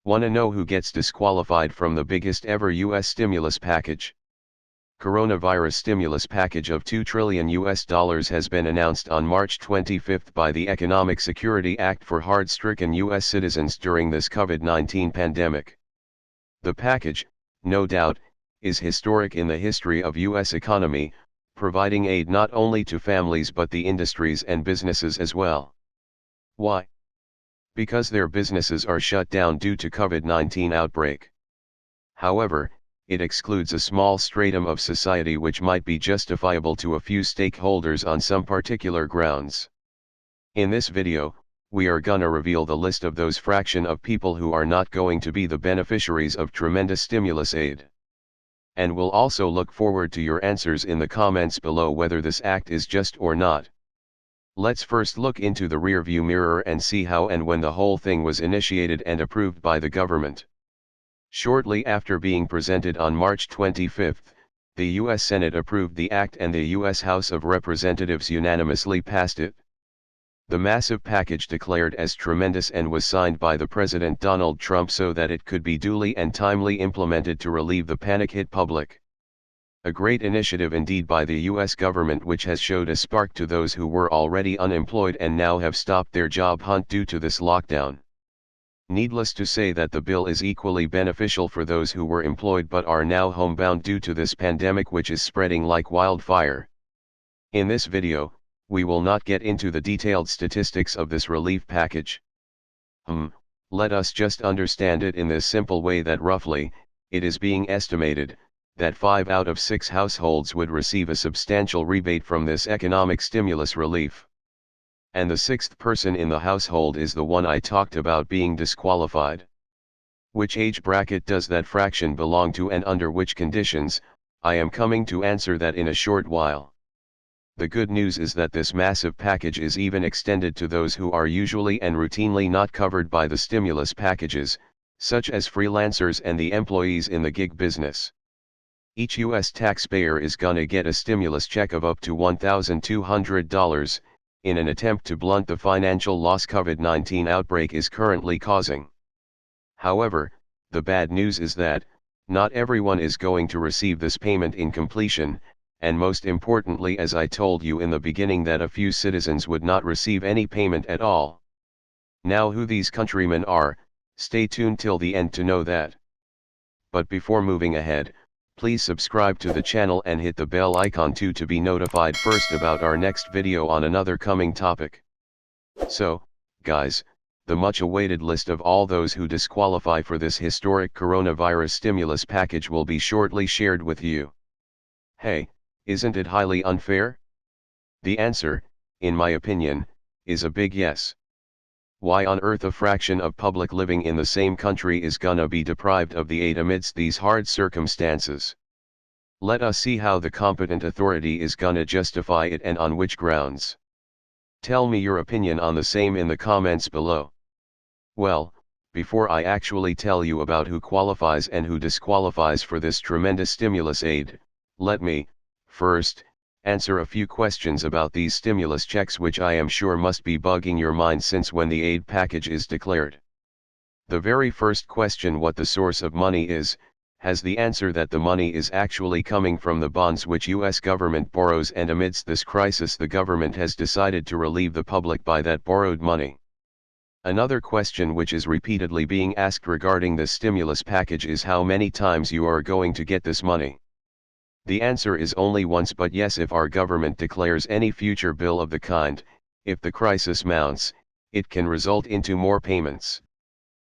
Wanna know who gets disqualified from the biggest ever US stimulus package? Coronavirus stimulus package of $2 trillion has been announced on March 25 by the Economic Security Act for hard-stricken US citizens during this COVID-19 pandemic. The package, no doubt, is historic in the history of US economy, providing aid not only to families but the industries and businesses as well. Why? Because their businesses are shut down due to COVID-19 outbreak. However, it excludes a small stratum of society which might be justifiable to a few stakeholders on some particular grounds. In this video, we are gonna reveal the list of those fraction of people who are not going to be the beneficiaries of tremendous stimulus aid. And we'll also look forward to your answers in the comments below whether this act is just or not. Let's first look into the rearview mirror and see how and when the whole thing was initiated and approved by the government. Shortly after being presented on March 25, the U.S. Senate approved the act and the U.S. House of Representatives unanimously passed it. The massive package declared as tremendous and was signed by the President Donald Trump so that it could be duly and timely implemented to relieve the panic-hit public. A great initiative indeed by the U.S. government, which has showed a spark to those who were already unemployed and now have stopped their job hunt due to this lockdown. Needless to say that the bill is equally beneficial for those who were employed but are now homebound due to this pandemic which is spreading like wildfire. In this video, we will not get into the detailed statistics of this relief package. Let us just understand it in this simple way that roughly, it is being estimated, that 5 out of 6 households would receive a substantial rebate from this economic stimulus relief. And the 6th person in the household is the one I talked about being disqualified. Which age bracket does that fraction belong to and under which conditions? I am coming to answer that in a short while. The good news is that this massive package is even extended to those who are usually and routinely not covered by the stimulus packages, such as freelancers and the employees in the gig business. Each US taxpayer is gonna get a stimulus check of up to $1,200, in an attempt to blunt the financial loss COVID-19 outbreak is currently causing. However, the bad news is that, not everyone is going to receive this payment in completion, and most importantly, as I told you in the beginning, that a few citizens would not receive any payment at all. Now who these countrymen are, stay tuned till the end to know that. But before moving ahead, please subscribe to the channel and hit the bell icon too to be notified first about our next video on another coming topic. So, guys, the much awaited list of all those who disqualify for this historic coronavirus stimulus package will be shortly shared with you. Hey, isn't it highly unfair? The answer, in my opinion, is a big yes. Why on earth a fraction of public living in the same country is gonna be deprived of the aid amidst these hard circumstances? Let us see how the competent authority is gonna justify it and on which grounds. Tell me your opinion on the same in the comments below. Well, before I actually tell you about who qualifies and who disqualifies for this tremendous stimulus aid, let me, first, answer a few questions about these stimulus checks which I am sure must be bugging your mind since when the aid package is declared. The very first question, what the source of money is, has the answer that the money is actually coming from the bonds which US government borrows, and amidst this crisis the government has decided to relieve the public by that borrowed money. Another question which is repeatedly being asked regarding this stimulus package is how many times you are going to get this money. The answer is only once, but yes, if our government declares any future bill of the kind, if the crisis mounts, it can result into more payments.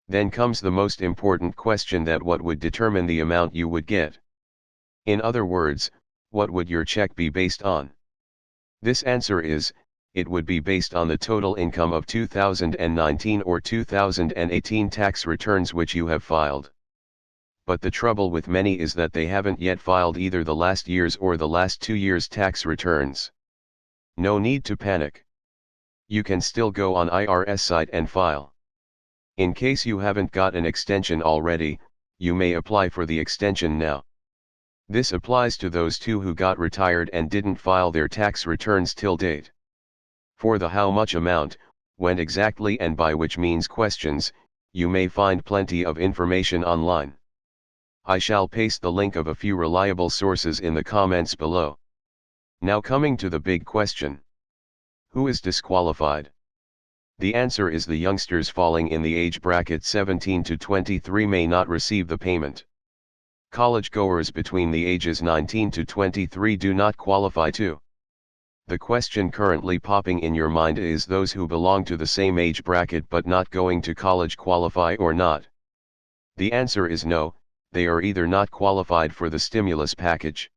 Then comes the most important question, that what would determine the amount you would get. In other words, what would your check be based on? This answer is, it would be based on the total income of 2019 or 2018 tax returns which you have filed. But the trouble with many is that they haven't yet filed either the last year's or the last 2 years' tax returns. No need to panic. You can still go on IRS site and file. In case you haven't got an extension already, you may apply for the extension now. This applies to those too who got retired and didn't file their tax returns till date. For the how much amount, when exactly and by which means questions, you may find plenty of information online. I shall paste the link of a few reliable sources in the comments below. Now coming to the big question. Who is disqualified? The answer is the youngsters falling in the age bracket 17 to 23 may not receive the payment. College goers between the ages 19 to 23 do not qualify too. The question currently popping in your mind is those who belong to the same age bracket but not going to college qualify or not? The answer is no, they are either not qualified for the stimulus package.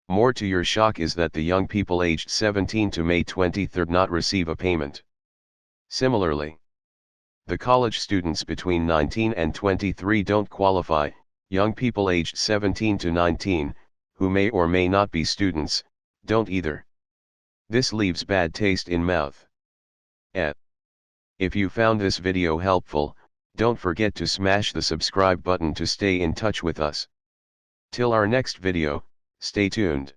More to your shock is that the young people aged 17 to May 23 not receive a payment. Similarly, the college students between 19 and 23 don't qualify. Young people aged 17 to 19, who may or may not be students, don't either. This leaves bad taste in mouth. If you found this video helpful, don't forget to smash the subscribe button to stay in touch with us. Till our next video, stay tuned.